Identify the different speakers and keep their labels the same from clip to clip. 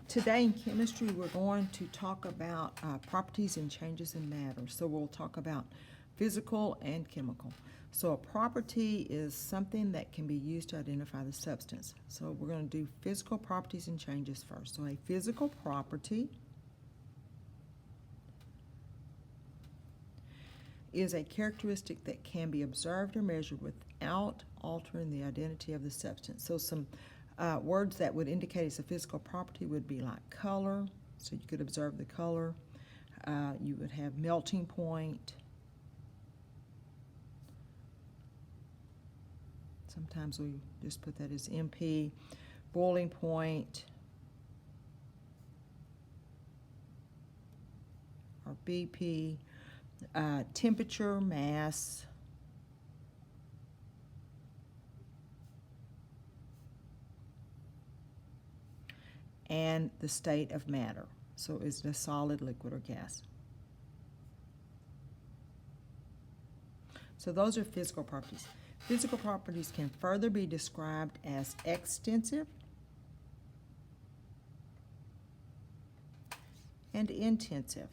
Speaker 1: Today in chemistry, we're going to talk about properties and changes in matter. So we'll talk about physical and chemical. So a property is something that can be used to identify the substance. So we're going to do physical properties and changes first. So a physical property is a characteristic that can be observed or measured without altering the identity of the substance. So some words that would indicate it's a physical property would be like color, so you could observe the color. You would have melting point. Sometimes we just put that as MP. Boiling point, or BP. Temperature, mass. And the state of matter. So is it a solid, liquid, or gas? So those are physical properties. Physical properties can further be described as extensive and intensive.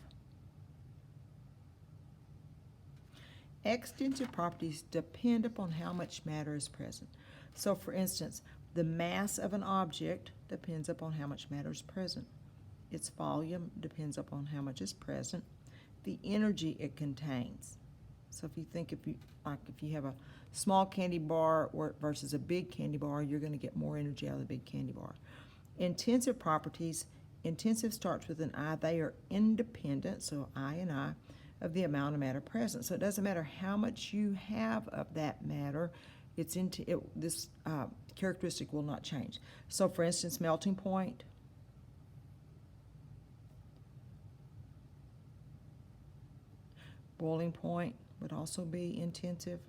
Speaker 1: Extensive properties depend upon how much matter is present. So for instance, the mass of an object depends upon how much matter is present. Its volume depends upon how much is present. The energy it contains. So if you have a small candy bar versus a big candy bar, you're going to get more energy out of the big candy bar. Intensive properties, intensive starts with an I. They are independent, so I and I, of the amount of matter present. So it doesn't matter how much you have of that matter, this characteristic will not change. So for instance, melting point. Boiling point would also be intensive.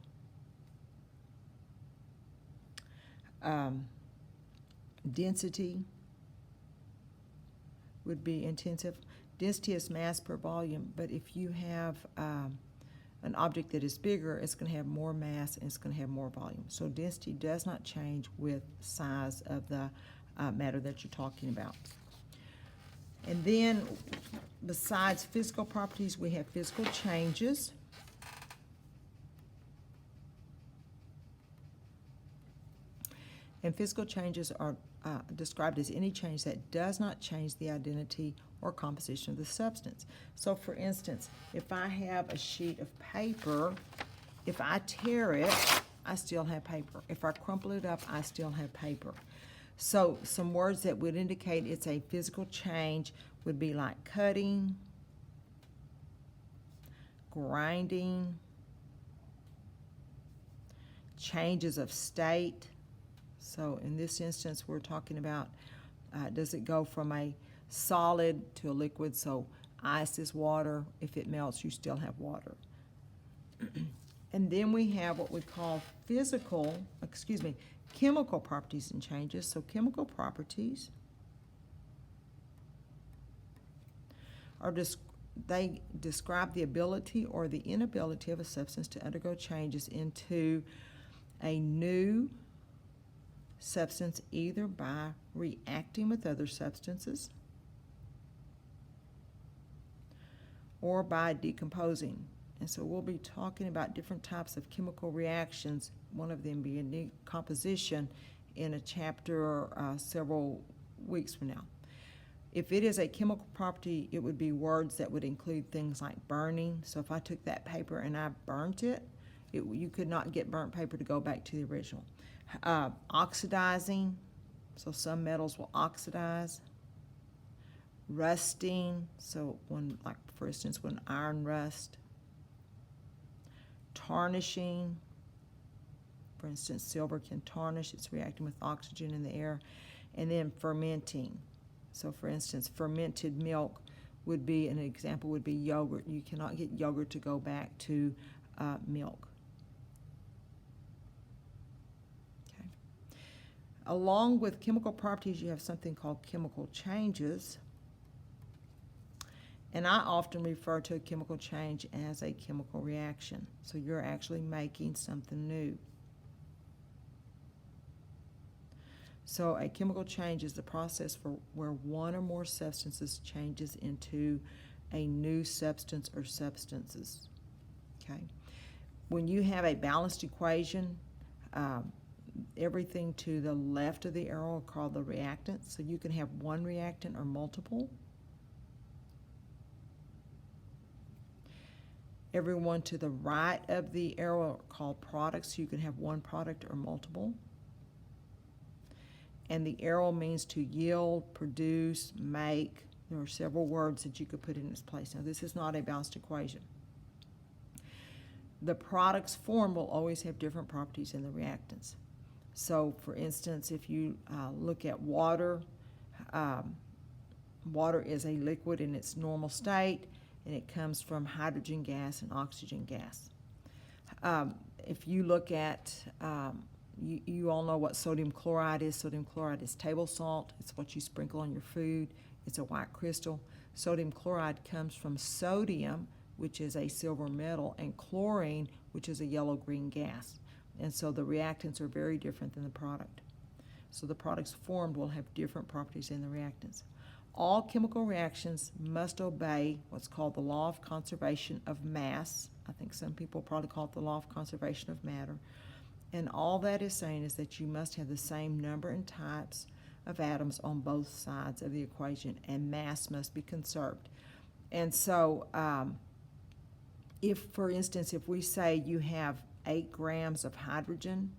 Speaker 1: Density would be intensive. Density is mass per volume, but if you have an object that is bigger, it's going to have more mass and it's going to have more volume. So density does not change with size of the matter that you're talking about. And then besides physical properties, we have physical changes. And physical changes are described as any change that does not change the identity or composition of the substance. So for instance, if I have a sheet of paper, if I tear it, I still have paper. If I crumple it up, I still have paper. So some words that would indicate it's a physical change would be like cutting, grinding, changes of state. So in this instance, we're talking about does it go from a solid to a liquid? So ice is water. If it melts, you still have water. And then we have what we call chemical properties and changes. So chemical properties are they describe the ability or the inability of a substance to undergo changes into a new substance, either by reacting with other substances or by decomposing. And so we'll be talking about different types of chemical reactions, one of them being decomposition, in a chapter several weeks from now. If it is a chemical property, it would be words that would include things like burning. So if I took that paper and I burnt it, you could not get burnt paper to go back to the original. Oxidizing, so some metals will oxidize. Rusting, so for instance, when iron rust. Tarnishing, for instance, silver can tarnish, it's reacting with oxygen in the air. And then fermenting, so for instance, fermented milk would be, an example would be yogurt. You cannot get yogurt to go back to milk. Okay. Along with chemical properties, you have something called chemical changes. And I often refer to a chemical change as a chemical reaction. So you're actually making something new. So a chemical change is the process for where one or more substances changes into a new substance or substances. Okay. When you have a balanced equation, everything to the left of the arrow are called the reactants. So you can have one reactant or multiple. Everyone to the right of the arrow are called products. You can have one product or multiple. And the arrow means to yield, produce, make. There are several words that you could put in its place. Now, this is not a balanced equation. The products formed will always have different properties than the reactants. So, for instance, if you look at water, water is a liquid in its normal state, and it comes from hydrogen gas and oxygen gas. If you look at you all know what sodium chloride is. Sodium chloride is table salt. It's what you sprinkle on your food. It's a white crystal. Sodium chloride comes from sodium, which is a silver metal, and chlorine, which is a yellow-green gas. And so the reactants are very different than the product. So the products formed will have different properties than the reactants. All chemical reactions must obey what's called the law of conservation of mass. I think some people probably call it the law of conservation of matter. And all that is saying is that you must have the same number and types of atoms on both sides of the equation, and mass must be conserved. And so if, for instance, if we say you have 8 grams of hydrogen,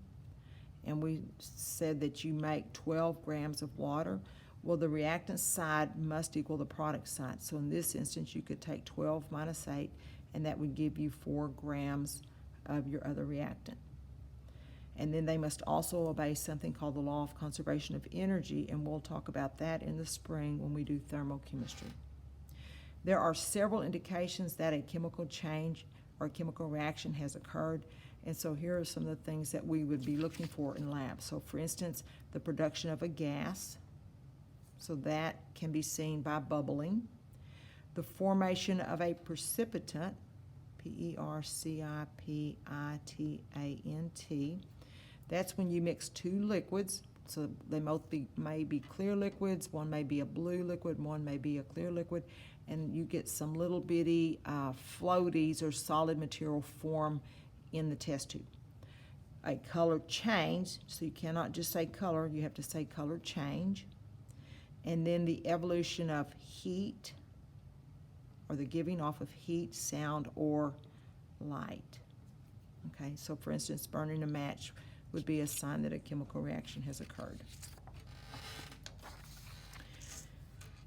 Speaker 1: and we said that you make 12 grams of water, well, the reactant side must equal the product side. So in this instance, you could take 12 minus 8, and that would give you 4 grams of your other reactant. And then they must also obey something called the law of conservation of energy, and we'll talk about that in the spring when we do thermochemistry. There are several indications that a chemical change or a chemical reaction has occurred, and so here are some of the things that we would be looking for in labs. So for instance, the production of a gas, so that can be seen by bubbling. The formation of a precipitant, P-E-R-C-I-P-I-T-A-N-T. That's when you mix 2 liquids, so they may be clear liquids, one may be a blue liquid, one may be a clear liquid, and you get some little bitty floaties or solid material form in the test tube. A color change, so you cannot just say color, you have to say color change. And then the evolution of heat, or the giving off of heat, sound, or light. Okay, so for instance, burning a match would be a sign that a chemical reaction has occurred.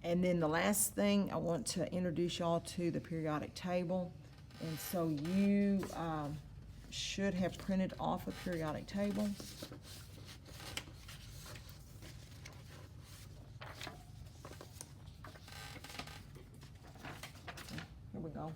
Speaker 1: And then the last thing, I want to introduce y'all to the periodic table. And so you should have printed off a periodic table. Here we go.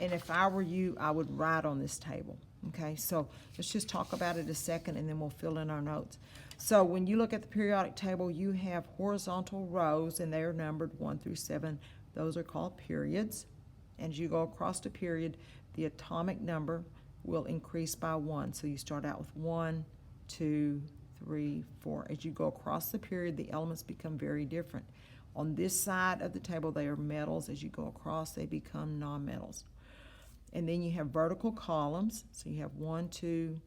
Speaker 1: And if I were you, I would write on this table. Okay, so let's just talk about it a second and then we'll fill in our notes. So when you look at the periodic table, you have horizontal rows and they are numbered 1 through 7. Those are called periods. And as you go across the period, the atomic number will increase by 1. So you start out with 1, 2, 3, 4. As you go across the period, the elements become very different. On this side of the table, they are metals. As you go across, they become nonmetals. And then you have vertical columns. So you have 1, 2,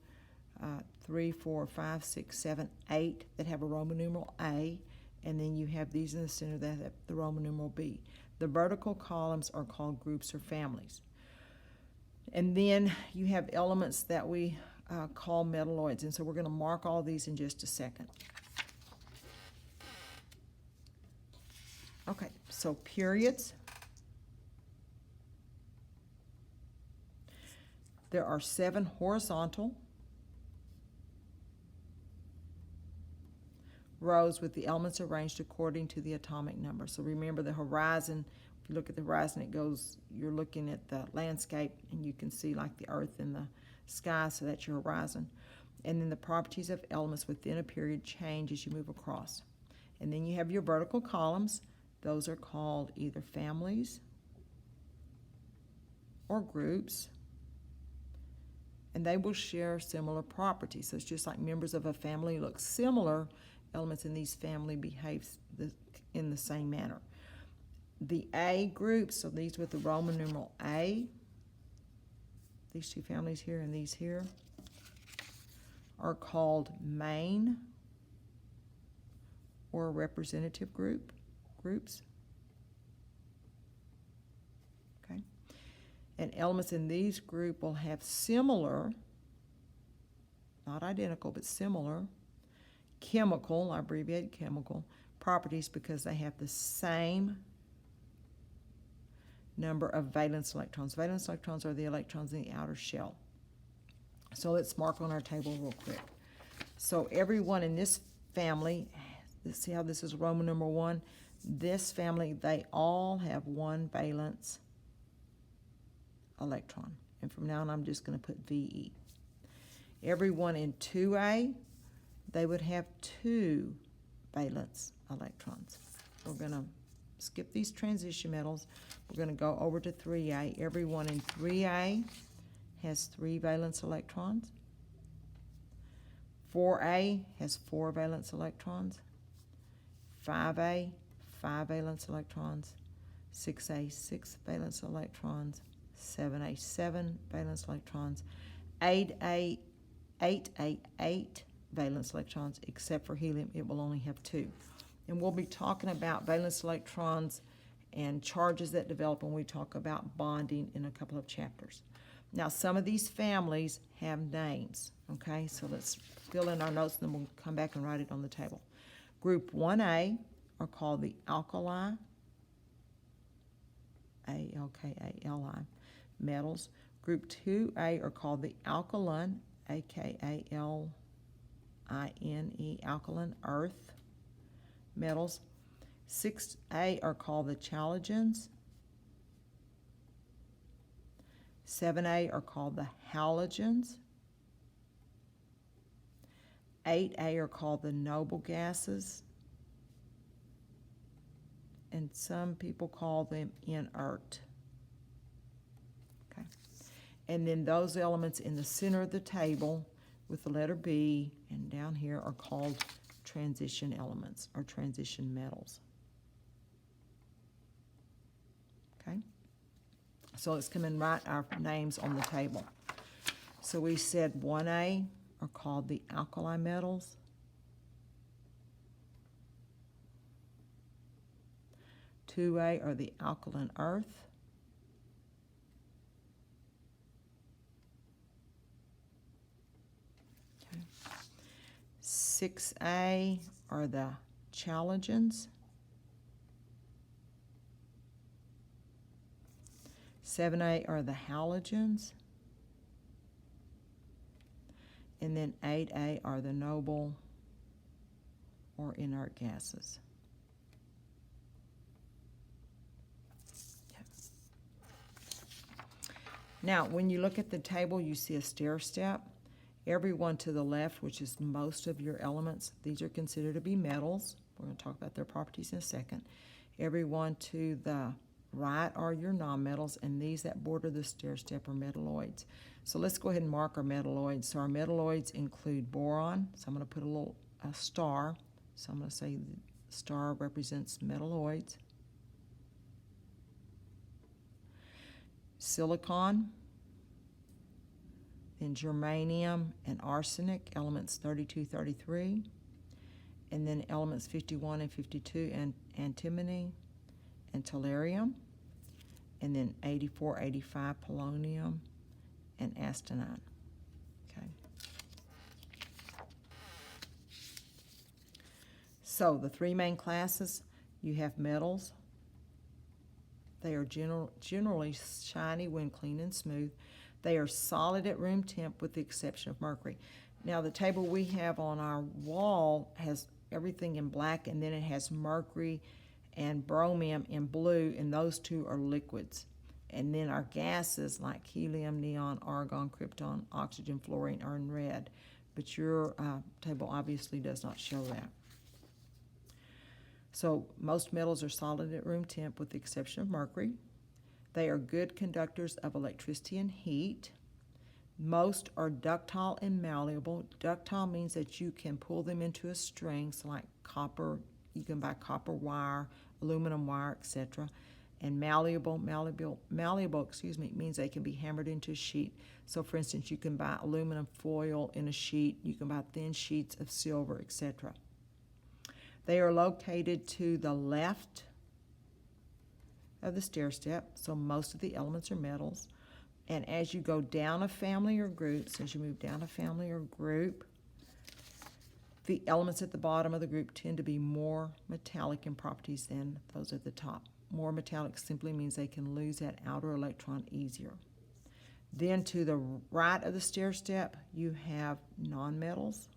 Speaker 1: 3, 4, 5, 6, 7, 8 that have a Roman numeral A. And then you have these in the center that have the Roman numeral B. The vertical columns are called groups or families. And then you have elements that we call metalloids. And so we're going to mark all these in just a second. Okay, so periods. There are 7 horizontal rows with the elements arranged according to the atomic number. So remember the horizon. If you look at the horizon, it goes, you're looking at the landscape and you can see like the earth and the sky, so that's your horizon. And then the properties of elements within a period change as you move across. And then you have your vertical columns. Those are called either families or groups, and they will share similar properties. So it's just like members of a family look similar, elements in these family behave in the same manner. The A group, so these with the Roman numeral A, these two families here and these here, are called main or representative groups. Okay. And elements in these group will have similar, not identical, but similar chemical, I abbreviate chemical, properties because they have the same number of valence electrons. Valence electrons are the electrons in the outer shell. So let's mark on our table real quick. So everyone in this family, let's see how this is Roman number 1. This family, they all have one valence electron. And from now on, I'm just going to put VE. Everyone in 2A, they would have 2 valence electrons. We're going to skip these transition metals. We're going to go over to 3A. Everyone in 3A has 3 valence electrons. 4A has 4 valence electrons. 5A, 5 valence electrons. 6A, 6 valence electrons. 7A, 7 valence electrons. 8A, 8 valence electrons, except for helium, it will only have 2. And we'll be talking about valence electrons and charges that develop when we talk about bonding in a couple of chapters. Now, some of these families have names, okay? So let's fill in our notes, and then we'll come back and write it on the table. Group 1A are called the alkali, A-L-K-A-L-I, metals. Group 2A are called the alkaline, A-K-A-L-I-N-E, alkaline earth metals. 6A are called the chalagens. 7A are called the halogens. 8A are called the noble gases. And some people call them inert. Okay. And then those elements in the center of the table with the letter B and down here are called transition elements or transition metals. Okay? So let's come and write our names on the table. So we said 1A are called the alkali metals. 2A are the alkaline earth. 6A are the chalagens. 7A are the halogens. And then 8A are the noble or inert gases. Now, when you look at the table, you see a stair step. Every one to the left, which is most of your elements, these are considered to be metals. We're going to talk about their properties in a second. Every one to the right are your nonmetals, and these that border the stair step are metalloids. So let's go ahead and mark our metalloids. So our metalloids include boron. So I'm going to put a star. So I'm going to say the star represents metalloids. Silicon, then germanium and arsenic, elements 32, 33, and then elements 51 and 52, and antimony and tellurium, and then 84, 85, polonium and astenine. Okay. So the three main classes, you have metals. They are generally shiny when clean and smooth. They are solid at room temp with the exception of mercury. Now the table we have on our wall has everything in black, and then it has mercury and bromium in blue, and those two are liquids. And then our gases like helium, neon, argon, krypton, oxygen, fluorine are in red. But your table obviously does not show that. So most metals are solid at room temp with the exception of mercury. They are good conductors of electricity and heat. Most are ductile and malleable. Ductile means that you can pull them into a string, so like copper, you can buy copper wire, aluminum wire, etc. And malleable means they can be hammered into a sheet. So for instance, you can buy aluminum foil in a sheet, you can buy thin sheets of silver, etc. They are located to the left of the stair step, so most of the elements are metals. And as you go down a family or group, so as you move down a family or group, the elements at the bottom of the group tend to be more metallic in properties than those at the top. More metallic simply means they can lose that outer electron easier. Then to the right of the stair step, you have nonmetals.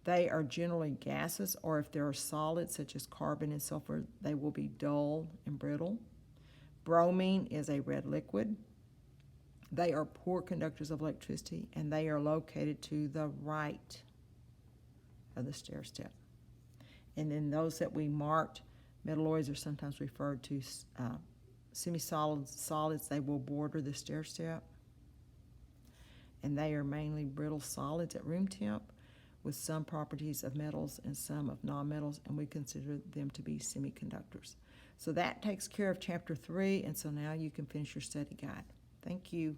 Speaker 1: They are generally gases, or if there are solids such as carbon and sulfur, they will be dull and brittle. Bromine is a red liquid. They are poor conductors of electricity, and they are located to the right of the stair step. And then those that we marked, metalloids, are sometimes referred to semi-solids. They will border the stair step. And they are mainly brittle solids at room temp, with some properties of metals and some of nonmetals, and we consider them to be semiconductors. So that takes care of Chapter 3, and so now you can finish your study guide. Thank you.